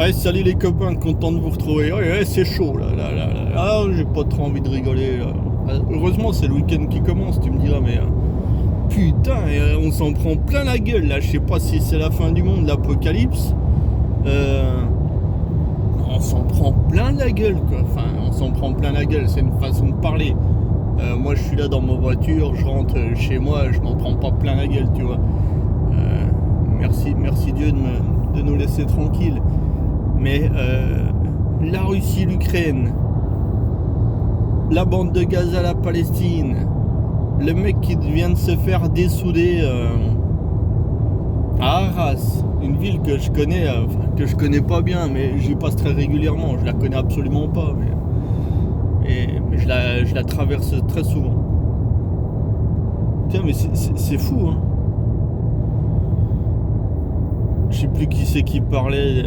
Ouais, salut les copains, content de vous retrouver. Ouais, c'est chaud là. Ah, j'ai pas trop envie de rigoler là. Heureusement, c'est le week-end qui commence, tu me diras, mais putain, on s'en prend plein la gueule là. Je sais pas si c'est la fin du monde, l'apocalypse. On s'en prend plein la gueule quoi. Enfin, on s'en prend plein la gueule, c'est une façon de parler. Moi, je suis là dans ma voiture, je rentre chez moi, je m'en prends pas plein la gueule, tu vois. Merci Dieu de nous laisser tranquilles. Mais la Russie, l'Ukraine, la bande de Gaza, la Palestine, le mec qui vient de se faire dessouder à Arras, une ville que je connais pas bien, mais j'y passe très régulièrement. Je la connais absolument pas, mais je la traverse très souvent. Tiens, mais c'est fou, hein. Je sais plus qui c'est qui parlait.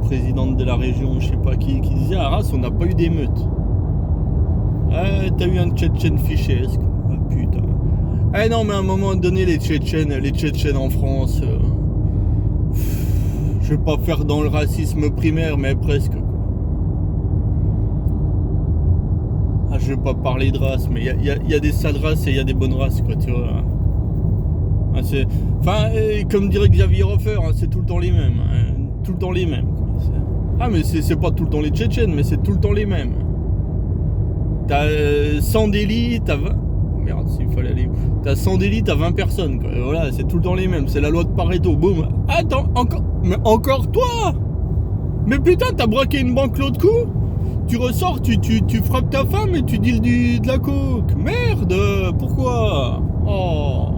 Présidente de la région, je sais pas qui disait à Arras, on n'a pas eu d'émeute. Ah, t'as eu un Tchétchène fichesque. Ah, putain. Ah non, mais à un moment donné, les Tchétchènes en France, je vais pas faire dans le racisme primaire, mais presque. Ah, je vais pas parler de race, mais il y a des sales races et il y a des bonnes races, quoi, tu vois. Ah, comme dirait Xavier Hofer, hein, c'est tout le temps les mêmes. Hein, tout le temps les mêmes. Ah, mais c'est pas tout le temps les Tchétchènes, mais c'est tout le temps les mêmes. T'as 100 délits, t'as 20... Merde, s'il fallait aller... T'as 100 délits, t'as 20 personnes, quoi. Voilà, c'est tout le temps les mêmes. C'est la loi de Pareto. Boum. Attends, encore... Mais encore toi. Mais putain, t'as braqué une banque l'autre coup. Tu ressors, tu frappes ta femme et tu deals de la coke. Merde, pourquoi? Oh...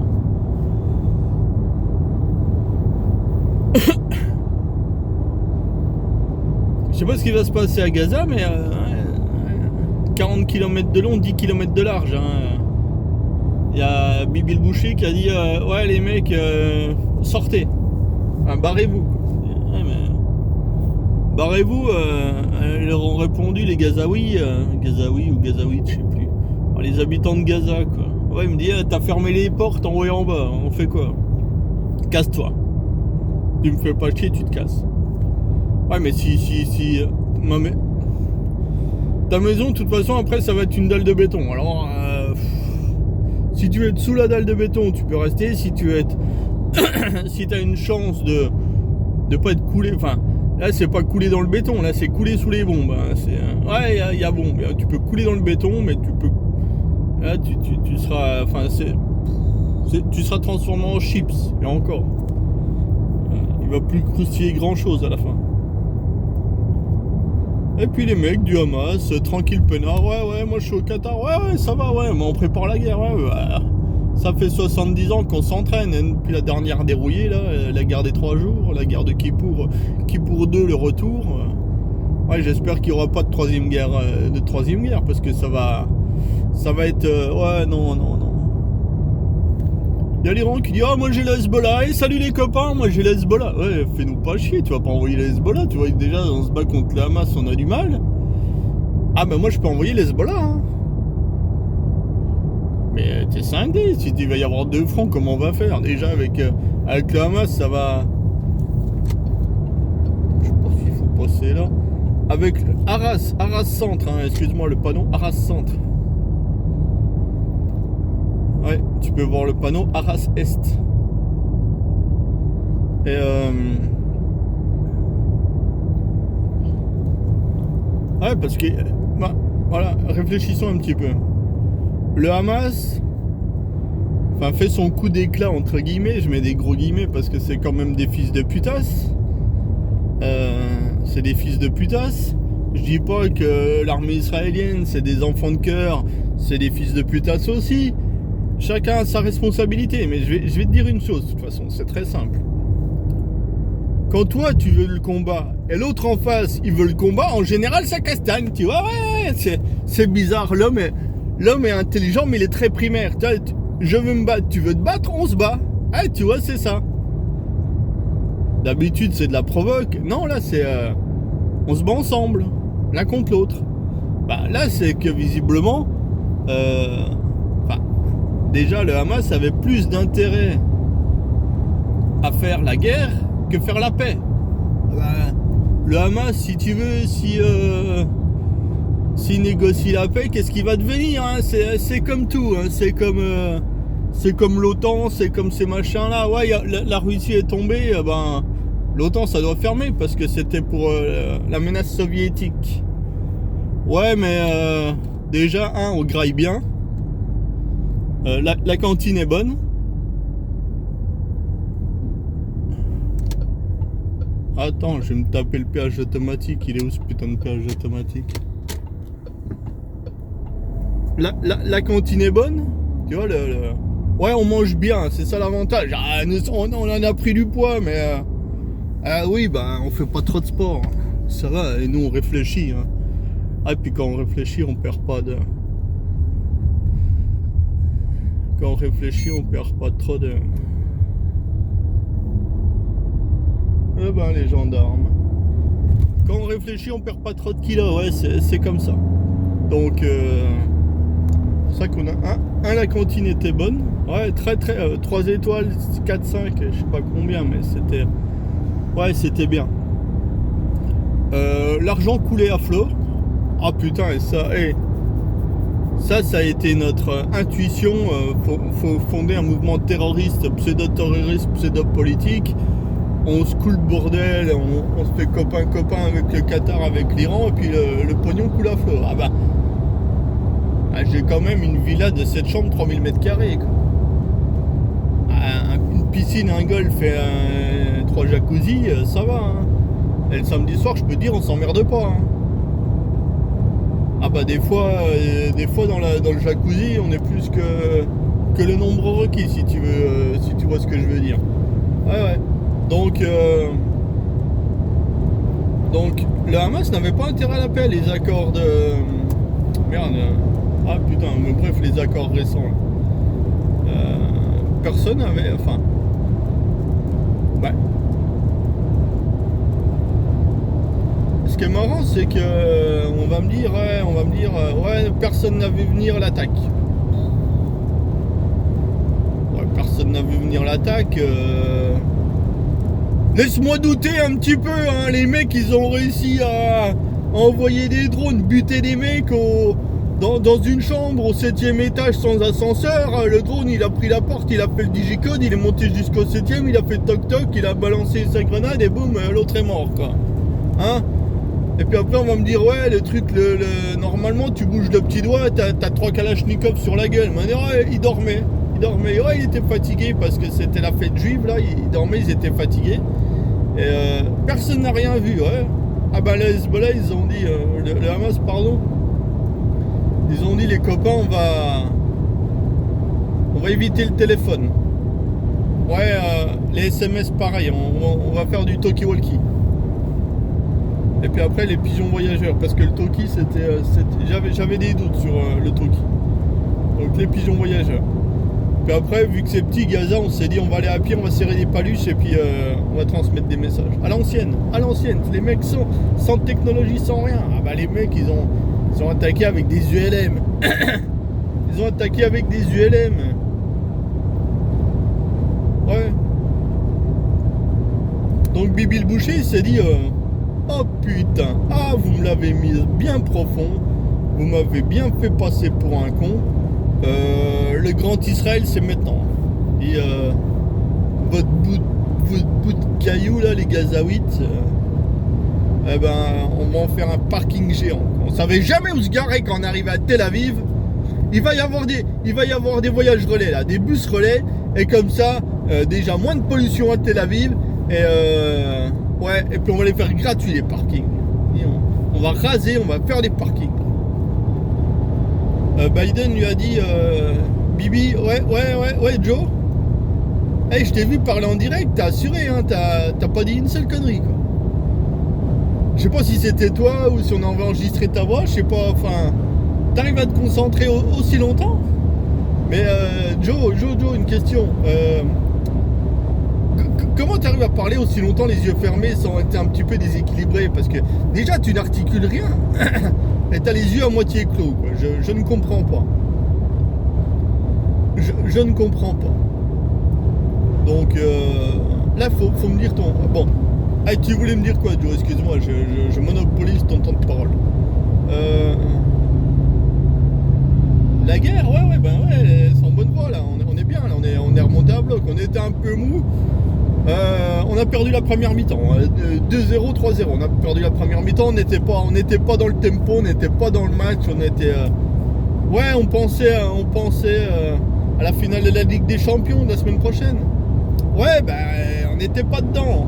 Je sais pas ce qui va se passer à Gaza, mais 40 km de long, 10 km de large. Il y a Bibi le Boucher qui a dit ouais les mecs, sortez. Enfin, barrez-vous. Ouais, mais... Barrez-vous, ils leur ont répondu les Gazaouis, ou Gazaouites, je sais plus. Alors, les habitants de Gaza, quoi. Ouais, il me dit t'as fermé les portes en haut et en bas, on fait quoi? Casse-toi. Tu me fais pas chier, tu te casses. Ouais, mais si ta maison, de toute façon, après, ça va être une dalle de béton. Alors, si tu veux être sous la dalle de béton, tu peux rester. Si tu veux être... si t'as une chance de pas être coulé... Enfin, là, c'est pas couler dans le béton. Là, c'est couler sous les bombes. Hein. Ouais, il y a bombe. Tu peux couler dans le béton, mais tu peux... Là, tu seras... Enfin, tu seras transformé en chips. Et encore. Il va plus croustiller grand-chose à la fin. Et puis les mecs du Hamas, tranquille peinard, ouais, moi je suis au Qatar, ouais, ça va, ouais, mais on prépare la guerre, ouais. Ça fait 70 ans qu'on s'entraîne, et depuis la dernière dérouillée, là, la guerre des 3 jours, la guerre de Kippour 2, le retour. Ouais, j'espère qu'il n'y aura pas de troisième guerre, parce que ça va être, ouais, non. Il y a l'Iran qui dit moi j'ai le Hezbollah, et salut les copains, moi j'ai le Hezbollah. Ouais, fais-nous pas chier, tu vas pas envoyer le Hezbollah, tu vois que déjà on se bat contre le Hamas, on a du mal. Ah ben moi je peux envoyer le Hezbollah, hein. Mais t'es cinglé, si il va y avoir 2 fronts, comment on va faire? Déjà avec le Hamas ça va... Je sais pas s'il faut passer là. Avec Arras Centre, hein, excuse-moi le panneau, Arras Centre. Ouais, tu peux voir le panneau Arras Est. Et ouais, parce que... voilà, réfléchissons un petit peu. Le Hamas... Enfin, fait son coup d'éclat, entre guillemets. Je mets des gros guillemets parce que c'est quand même des fils de putasse. C'est des fils de putasse. Je dis pas que l'armée israélienne, c'est des enfants de cœur. C'est des fils de putasse aussi. Chacun a sa responsabilité, mais je vais te dire une chose, de toute façon, c'est très simple. Quand toi, tu veux le combat, et l'autre en face, il veut le combat, en général, ça castagne, tu vois, ouais, c'est bizarre, l'homme est intelligent, mais il est très primaire. Tu vois, je veux me battre, tu veux te battre, on se bat. Ouais, tu vois, c'est ça. D'habitude, c'est de la provoque. Non, là, c'est... on se bat ensemble, l'un contre l'autre. Bah, là, c'est que, visiblement... déjà le Hamas avait plus d'intérêt à faire la guerre que faire la paix. le Hamas, si tu veux, s'il négocie la paix, qu'est-ce qui va devenir, hein? C'est comme tout, hein. C'est comme l'OTAN, c'est comme ces machins-là. Ouais, la Russie est tombée, ben, l'OTAN, ça doit fermer parce que c'était pour la menace soviétique. Ouais, mais déjà, on graille bien. La cantine est bonne. Attends, je vais me taper le péage automatique. Il est où ce putain de péage automatique? La cantine est bonne. Tu vois, ouais, on mange bien, c'est ça l'avantage. Ah, on en a pris du poids, mais oui, ben, on fait pas trop de sport. Ça va, et nous on réfléchit. Hein. Ah, et puis quand on réfléchit, on perd pas de. Quand on réfléchit, on perd pas trop de. Eh ben, les gendarmes. Quand on réfléchit, on perd pas trop de kilos. Ouais, c'est comme ça. Donc, c'est pour ça qu'on a la cantine était bonne. Ouais, très, 3 étoiles, 4, 5, je sais pas combien, mais c'était. Ouais, c'était bien. L'argent coulait à flot. Ah putain, et ça a été notre intuition. Faut fonder un mouvement terroriste, pseudo-terroriste, pseudo-politique. On se coule le bordel, on se fait copain avec le Qatar, avec l'Iran, et puis le pognon coule à flot. Ah bah, j'ai quand même une villa de 7 chambres, 3000 m². Une piscine, un golf et 3 jacuzzi, ça va. Hein. Et le samedi soir, je peux dire, on s'emmerde pas. Hein. Ah bah des fois dans le jacuzzi, on est plus que le nombre requis, si tu veux, si tu vois ce que je veux dire. Ouais. Donc le Hamas n'avait pas intérêt à la paix, les accords de. Merde. Ah putain, mais bref, les accords récents. Personne n'avait. Enfin. Ouais. Ce qui est marrant, c'est que on va me dire, ouais, personne n'a vu venir l'attaque. Ouais, personne n'a vu venir l'attaque. Laisse-moi douter un petit peu, hein. Les mecs, ils ont réussi à envoyer des drones, buter des mecs dans une chambre au 7e étage sans ascenseur. Le drone, il a pris la porte, il a fait le digicode, il est monté jusqu'au 7e, il a fait toc-toc, il a balancé sa grenade et boum, l'autre est mort, quoi. Hein? Et puis après, on va me dire, ouais, le truc, normalement, tu bouges le petit doigt, t'as 3 kalachnikovs sur la gueule. Mais ouais, il dormait. Ouais, il était fatigué parce que c'était la fête juive, là. Il dormait, ils étaient fatigués. Et personne n'a rien vu, ouais. Ah bah, le Hezbollah, ils ont dit, le Hamas, pardon. Ils ont dit, les copains, on va éviter le téléphone. Ouais, les SMS, pareil, on va faire du talkie-walkie. Et puis après les pigeons voyageurs, parce que le talkie j'avais des doutes sur le talkie. Donc les pigeons voyageurs. Puis après, vu que c'est petit Gaza, on s'est dit on va aller à pied, on va serrer des paluches et puis on va transmettre des messages. À l'ancienne, les mecs sans technologie, sans rien. Ah bah les mecs ils ont attaqué avec des ULM. Ils ont attaqué avec des ULM. Ouais. Donc Bibi le boucher il s'est dit oh putain, vous me l'avez mis bien profond, vous m'avez bien fait passer pour un con. Le grand Israël c'est maintenant. Et votre bout de caillou là, les Gazaouites, eh ben on va en faire un parking géant. On savait jamais où se garer quand on arrivait à Tel Aviv. Il va y avoir des voyages relais là, des bus relais, et comme ça, déjà moins de pollution à Tel Aviv, et ouais, et puis on va les faire gratuits les parkings. Et on va raser, on va faire des parkings. Biden lui a dit Bibi, ouais Joe. Hey, je t'ai vu parler en direct, t'as assuré, hein, t'as pas dit une seule connerie quoi. Je sais pas si c'était toi ou si on avait enregistré ta voix, je sais pas, enfin. T'arrives à te concentrer aussi longtemps? Mais Joe, une question. Comment t'arrives à parler aussi longtemps les yeux fermés sans être un petit peu déséquilibré? Parce que déjà tu n'articules rien et t'as les yeux à moitié clos quoi. Je ne comprends pas. Je ne comprends pas. Donc là faut me dire ton... Bon, Ah, tu voulais me dire quoi, Joe? Excuse-moi, je monopolise ton temps de parole. La guerre, ouais, ben ouais, c'est en bonne voie là, on est bien là, on est remonté à bloc, on était un peu mou. On a perdu la première mi-temps, 2-0, 3-0, on a perdu la première mi-temps, on n'était pas dans le tempo, on n'était pas dans le match, on était... ouais, on pensait à la finale de la Ligue des Champions de la semaine prochaine. Ouais, ben on n'était pas dedans.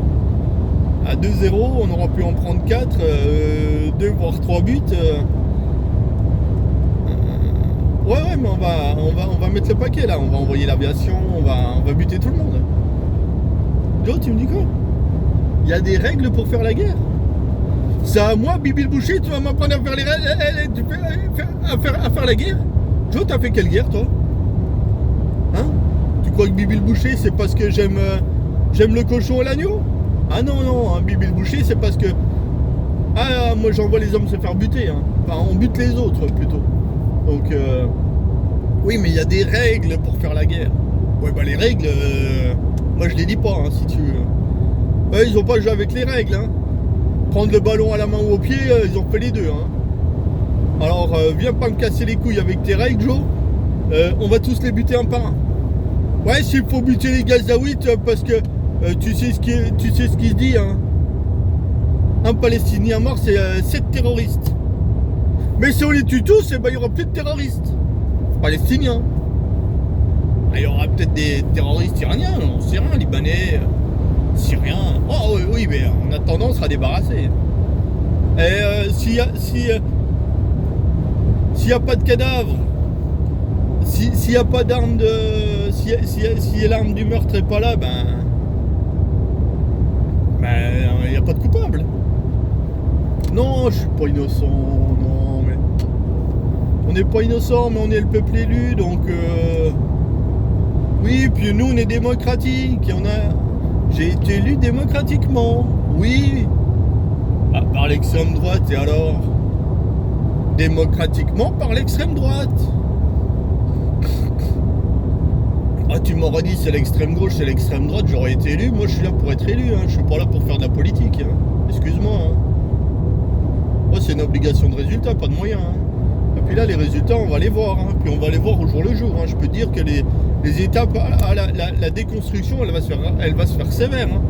À 2-0, on aura pu en prendre 4, 2 voire 3 buts. Ouais, mais on va mettre le paquet là, on va envoyer l'aviation, on va buter tout le monde. Joe, tu me dis quoi? Il y a des règles pour faire la guerre. C'est à moi, Bibi le boucher, tu vas m'apprendre à faire les règles, à faire la guerre? Joe, t'as fait quelle guerre toi? Hein? Tu crois que Bibi le boucher c'est parce que j'aime le cochon et l'agneau? Ah non, hein, Bibi le boucher c'est parce que... Ah, moi j'envoie les hommes se faire buter, hein. Enfin, on bute les autres plutôt. Donc, oui, mais il y a des règles pour faire la guerre. Ouais, bah les règles, moi je les dis pas, hein, si tu veux. Ils ont pas joué avec les règles, hein. Prendre le ballon à la main ou au pied, ils ont fait les deux, hein. Alors, viens pas me casser les couilles avec tes règles, Joe. On va tous les buter un par un. Ouais, s'il faut buter les Gazaouites, parce que tu sais ce qui se dit, hein. Un Palestinien mort, c'est 7 terroristes. Mais si on les tue tous, il n'y aura plus de terroristes palestiniens. Il y aura peut-être des terroristes iraniens, on sait rien, libanais, syriens. Oh oui, mais en attendant, on sera débarrassé. Et s'il y a pas de cadavre, s'il n'y a pas d'arme de... Si l'arme du meurtre n'est pas là, ben il n'y a pas de coupable. Non, je suis pas innocent, non, mais... On n'est pas innocent, mais on est le peuple élu, donc... Oui, puis nous, on est démocratique, J'ai été élu démocratiquement, oui. Bah, par l'extrême droite, et alors? Démocratiquement par l'extrême droite. Ah, tu m'aurais dit c'est l'extrême gauche, c'est l'extrême droite, j'aurais été élu. Moi, je suis là pour être élu, hein. Je suis pas là pour faire de la politique, hein. Excuse-moi, hein. Moi, c'est une obligation de résultat, pas de moyens, hein. Et puis là, les résultats, on va les voir, hein. Puis on va les voir au jour le jour, hein. Je peux te dire que les étapes à la déconstruction, elle va se faire sévère, hein.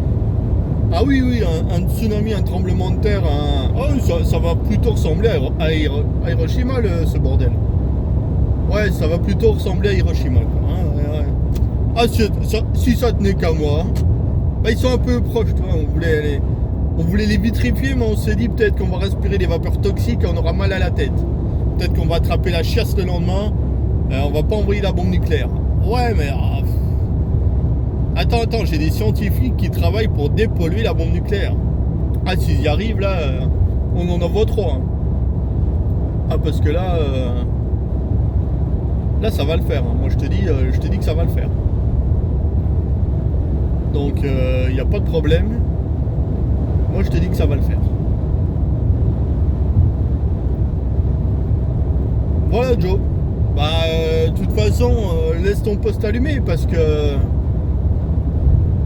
Ah oui, un tsunami, un tremblement de terre, oh, ça va plutôt ressembler à Hiroshima, ce bordel. Ouais, ça va plutôt ressembler à Hiroshima, quoi, hein. Ouais. Ah, si ça tenait qu'à moi, bah, ils sont un peu proches, toi. On voulait les vitrifier, mais on s'est dit peut-être qu'on va respirer des vapeurs toxiques et on aura mal à la tête. Peut-être qu'on va attraper la chiasse le lendemain, on va pas envoyer la bombe nucléaire. Ouais, mais... Attends, j'ai des scientifiques qui travaillent pour dépolluer la bombe nucléaire. Ah, s'ils y arrivent, là, on en envoie 3. Hein. Ah, parce que là... Là, ça va le faire. Hein. Moi, je te dis que ça va le faire. Donc, il n'y a pas de problème. Moi, je te dis que ça va le faire. Voilà, Joe. Bah, de toute façon, laisse ton poste allumé parce que...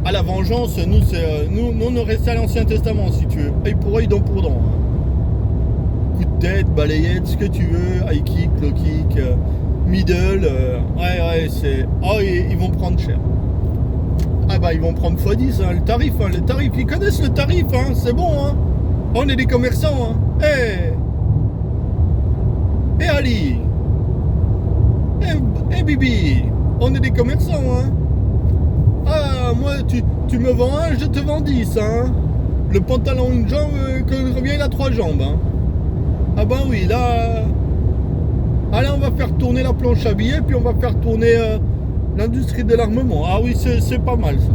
À la vengeance, nous, on est resté à l'Ancien Testament, si tu veux. Œil pour œil, dent pour dent. Hein. Coup de tête, balayette, ce que tu veux, high kick, low kick, middle. Ouais, c'est... Oh, ils vont prendre cher. Ah bah, ils vont prendre x10, hein, le tarif, ils connaissent le tarif, hein, c'est bon, hein. On est des commerçants, hein. Ali. Bibi. On est des commerçants, hein. Ah, moi, tu me vends un, je te vends 10, hein. Le pantalon, une jambe, quand il revient, il a 3 jambes, hein. Ah ben oui, là... Allez, on va faire tourner la planche à billets, puis on va faire tourner l'industrie de l'armement. Ah oui, c'est pas mal, ça.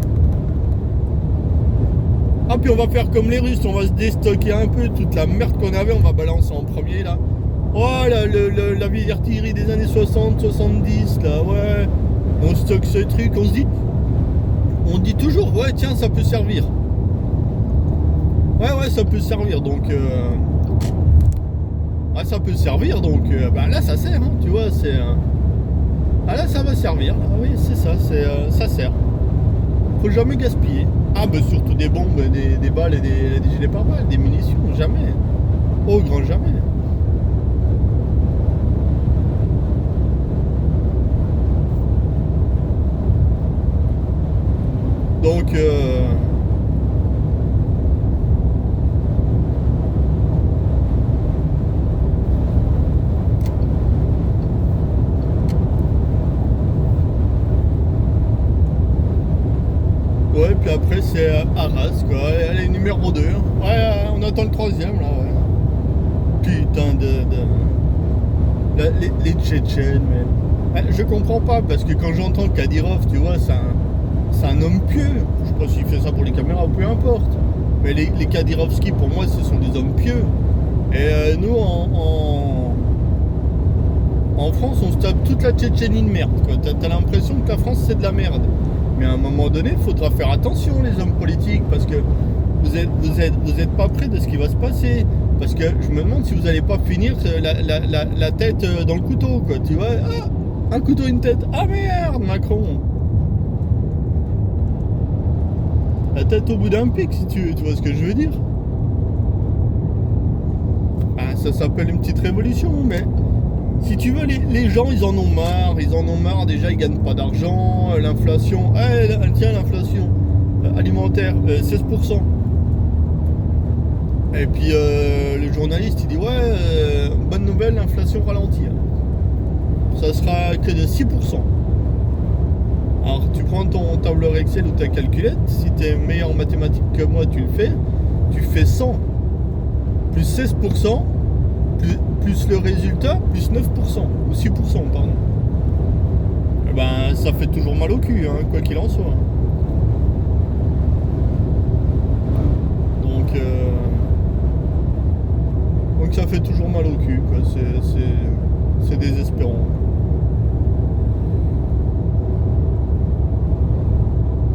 Ah, puis on va faire comme les Russes, on va se déstocker un peu toute la merde qu'on avait, on va balancer en premier, là. Oh, la vieille artillerie des années 60, 70, là, ouais. On stocke ce truc, on dit toujours, ouais, tiens, ça peut servir. Ouais, ça peut servir, donc... Ah, ça peut servir, donc... bah là, ça sert, hein, tu vois, c'est... Ah là, ça va servir, ah oui, c'est ça, ça sert. Faut jamais gaspiller. Ah bah surtout des bombes, des balles et des gilets pare-balles, des munitions, jamais. Au grand jamais. Donc ouais, puis après c'est Arras, quoi. Allez, numéro 2. Ouais, on attend le troisième, là, ouais. Putain les Tchétchènes, mais... Je comprends pas, parce que quand j'entends Kadyrov, tu vois, c'est un homme pieux. Je sais pas s'il fait ça pour les caméras, peu importe. Mais les Kadyrovskis, pour moi, ce sont des hommes pieux. Et nous, en France, on se tape toute la Tchétchénie de merde, quoi. T'as l'impression que la France, c'est de la merde. Mais à un moment donné, il faudra faire attention, les hommes politiques, parce que vous êtes pas près de ce qui va se passer. Parce que je me demande si vous n'allez pas finir la tête dans le couteau, quoi. Tu vois, ah, un couteau, une tête. Ah merde, Macron. La tête au bout d'un pic, si tu vois ce que je veux dire. Ah, ça s'appelle une petite révolution, mais si tu veux, les gens, ils en ont marre, déjà, ils gagnent pas d'argent, l'inflation, tiens, l'inflation alimentaire, 16%. Et puis le journaliste, il dit, ouais, bonne nouvelle, l'inflation ralentit. Ça sera que de 6%. Alors, tu prends ton tableur Excel ou ta calculette, si tu es meilleur en mathématiques que moi, tu le fais, tu fais 100 plus 16%, plus le résultat, plus 9%, ou 6%, pardon. Et ben, ça fait toujours mal au cul, hein, quoi qu'il en soit. Donc ça fait toujours mal au cul, quoi. C'est désespérant.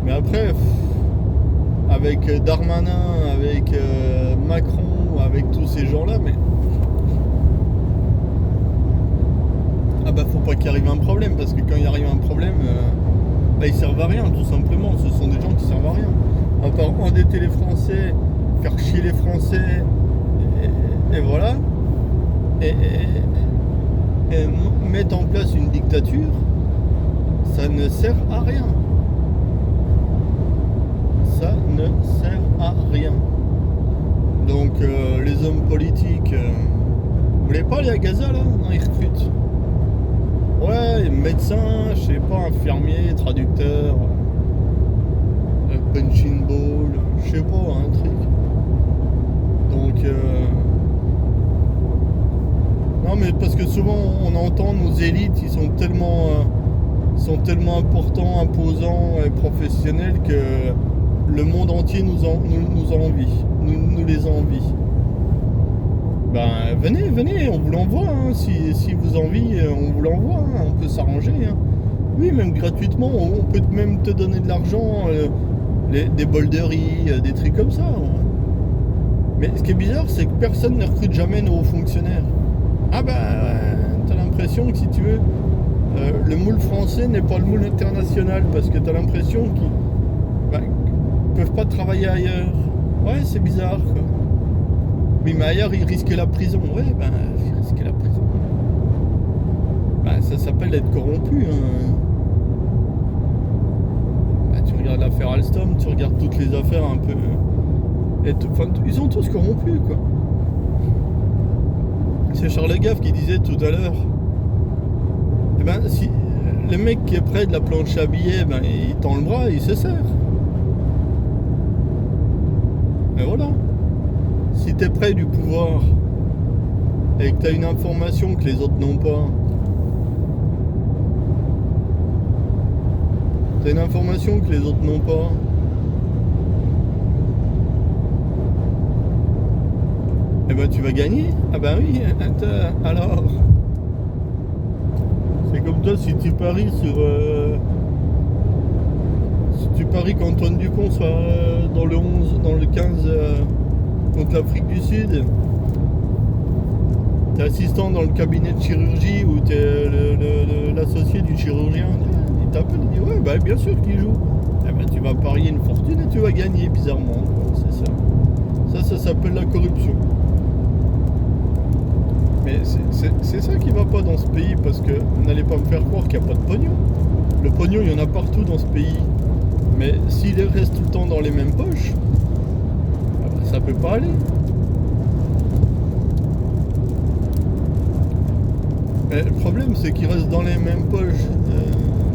Mais après, avec Darmanin, avec Macron, avec tous ces gens-là, mais... Ah bah faut pas qu'il arrive un problème, parce que quand il arrive un problème, bah ils servent à rien, tout simplement. Ce sont des gens qui servent à rien. À part endetter les Français, faire chier les Français, et voilà. Et mettre en place une dictature, ça ne sert à rien. Ça ne sert à rien. Donc les hommes politiques, vous voulez pas aller à Gaza là? Non, ils recrutent. Ouais, médecin, je sais pas, infirmier, traducteur, punching ball, je sais pas, un truc. Donc non, mais parce que souvent on entend nos élites, ils sont tellement importants, imposants et professionnels que le monde entier nous envie, nous les envie. Ben venez, on vous l'envoie, hein. Si vous envie, on vous l'envoie, hein. On peut s'arranger, hein. Oui, même gratuitement, on peut même te donner de l'argent, des bols de riz, des trucs comme ça, hein. Mais ce qui est bizarre, c'est que personne ne recrute jamais nos hauts fonctionnaires. Ah ben, t'as l'impression que si tu veux, le moule français n'est pas le moule international, parce que t'as l'impression qu'ils peuvent pas travailler ailleurs. Ouais, c'est bizarre, quoi. Oui, mais ailleurs, ils risquent la prison. Ouais, ils risquent la prison. Ça s'appelle être corrompu, hein. Tu regardes l'affaire Alstom, tu regardes toutes les affaires un peu... ils sont tous corrompus, quoi. C'est Charles Gaffe qui disait tout à l'heure, si le mec qui est près de la planche à billets, il tend le bras, il se sert. Et voilà. Si t'es près du pouvoir et que t'as une information que les autres n'ont pas, t'as une information que les autres n'ont pas, tu vas gagner. Ah bah oui, alors c'est comme toi si tu paries sur si tu paries qu'Antoine Dupont soit dans le 11, dans le 15 contre l'Afrique du Sud, t'es assistant dans le cabinet de chirurgie ou t'es l'associé du chirurgien, il t'appelle, il dit ouais, bien sûr qu'il joue. eh ben, tu vas parier une fortune et tu vas gagner, bizarrement, quoi. C'est ça. Ça s'appelle la corruption. Mais c'est ça qui va pas dans ce pays, parce que n'allez pas me faire croire qu'il n'y a pas de pognon. Le pognon, il y en a partout dans ce pays. Mais s'il reste tout le temps dans les mêmes poches, ah bah, ça peut pas aller. Mais le problème, c'est qu'il reste dans les mêmes poches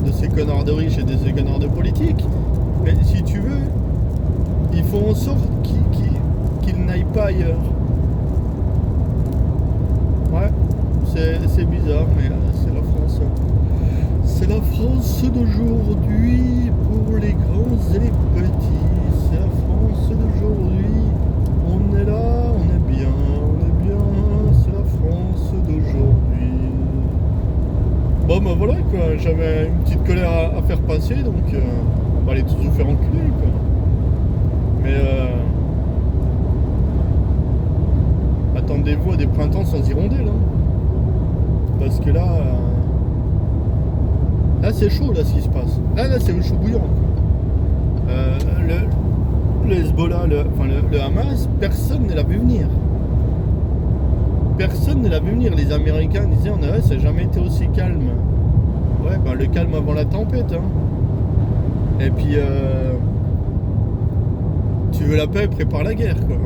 de ces connards de riches et de ces connards de politiques. Mais si tu veux, ils font en sorte qu'ils n'aillent pas ailleurs. Ouais, c'est bizarre, mais c'est la France. C'est la France d'aujourd'hui pour les grands et les petits. C'est la France d'aujourd'hui. On est là, on est bien, c'est la France d'aujourd'hui. Bon bah voilà quoi, j'avais une petite colère à faire passer, donc on va aller tous nous faire enculer quoi. Mais attendez-vous à des printemps sans hirondelles, hein. Parce que là c'est chaud là ce qui se passe. Là c'est chaud bouillant quoi. Le Hezbollah, le Hamas, personne ne l'a vu venir. Personne ne l'a vu venir. Les Américains disaient ça n'a jamais été aussi calme. Ouais, ben le calme avant la tempête, hein. Et puis tu veux la paix, prépare la guerre quoi.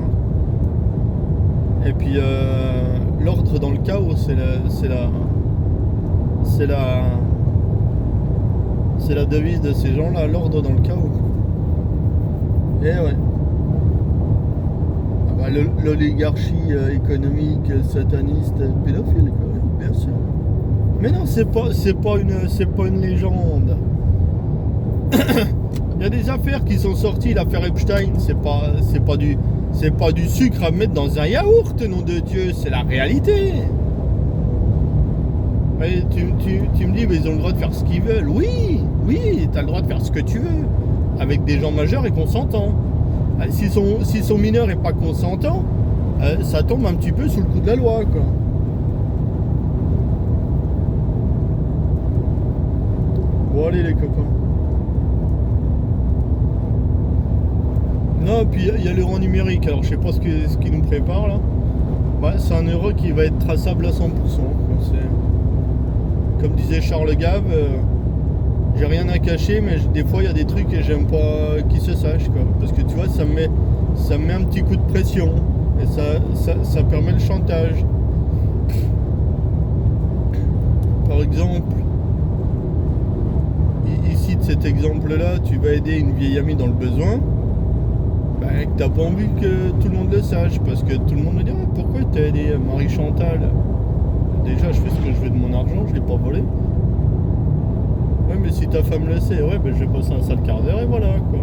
Et puis l'ordre dans le chaos, c'est la devise de ces gens-là, l'ordre dans le chaos. Et ouais. Ah bah, l'oligarchie économique, sataniste, pédophile, quoi, bien sûr. Mais non, c'est pas une légende. Il y a des affaires qui sont sorties, l'affaire Epstein, c'est pas du sucre à mettre dans un yaourt, nom de Dieu, c'est la réalité. Et tu me dis, mais ils ont le droit de faire ce qu'ils veulent. Oui, t'as le droit de faire ce que tu veux, avec des gens majeurs et consentants. S'ils sont mineurs et pas consentants, ça tombe un petit peu sous le coup de la loi, quoi. Bon, allez les copains. Non, puis il y a l'euro numérique, alors je sais pas ce qui nous prépare là. Ouais, c'est un euro qui va être traçable à 100%. Comme disait Charles Gave, j'ai rien à cacher, mais des fois il y a des trucs que j'aime pas qu'ils se sachent quoi. Parce que tu vois, ça me met un petit coup de pression. Et ça permet le chantage. Par exemple, ici de cet exemple-là, tu vas aider une vieille amie dans le besoin. Bah, que t'as pas envie que tout le monde le sache, parce que tout le monde me dit pourquoi t'as aidé Marie Chantal? Déjà je fais ce que je veux de mon argent, je l'ai pas volé. Ouais mais si ta femme le sait, ouais ben je vais passer un sale quart d'heure et voilà quoi.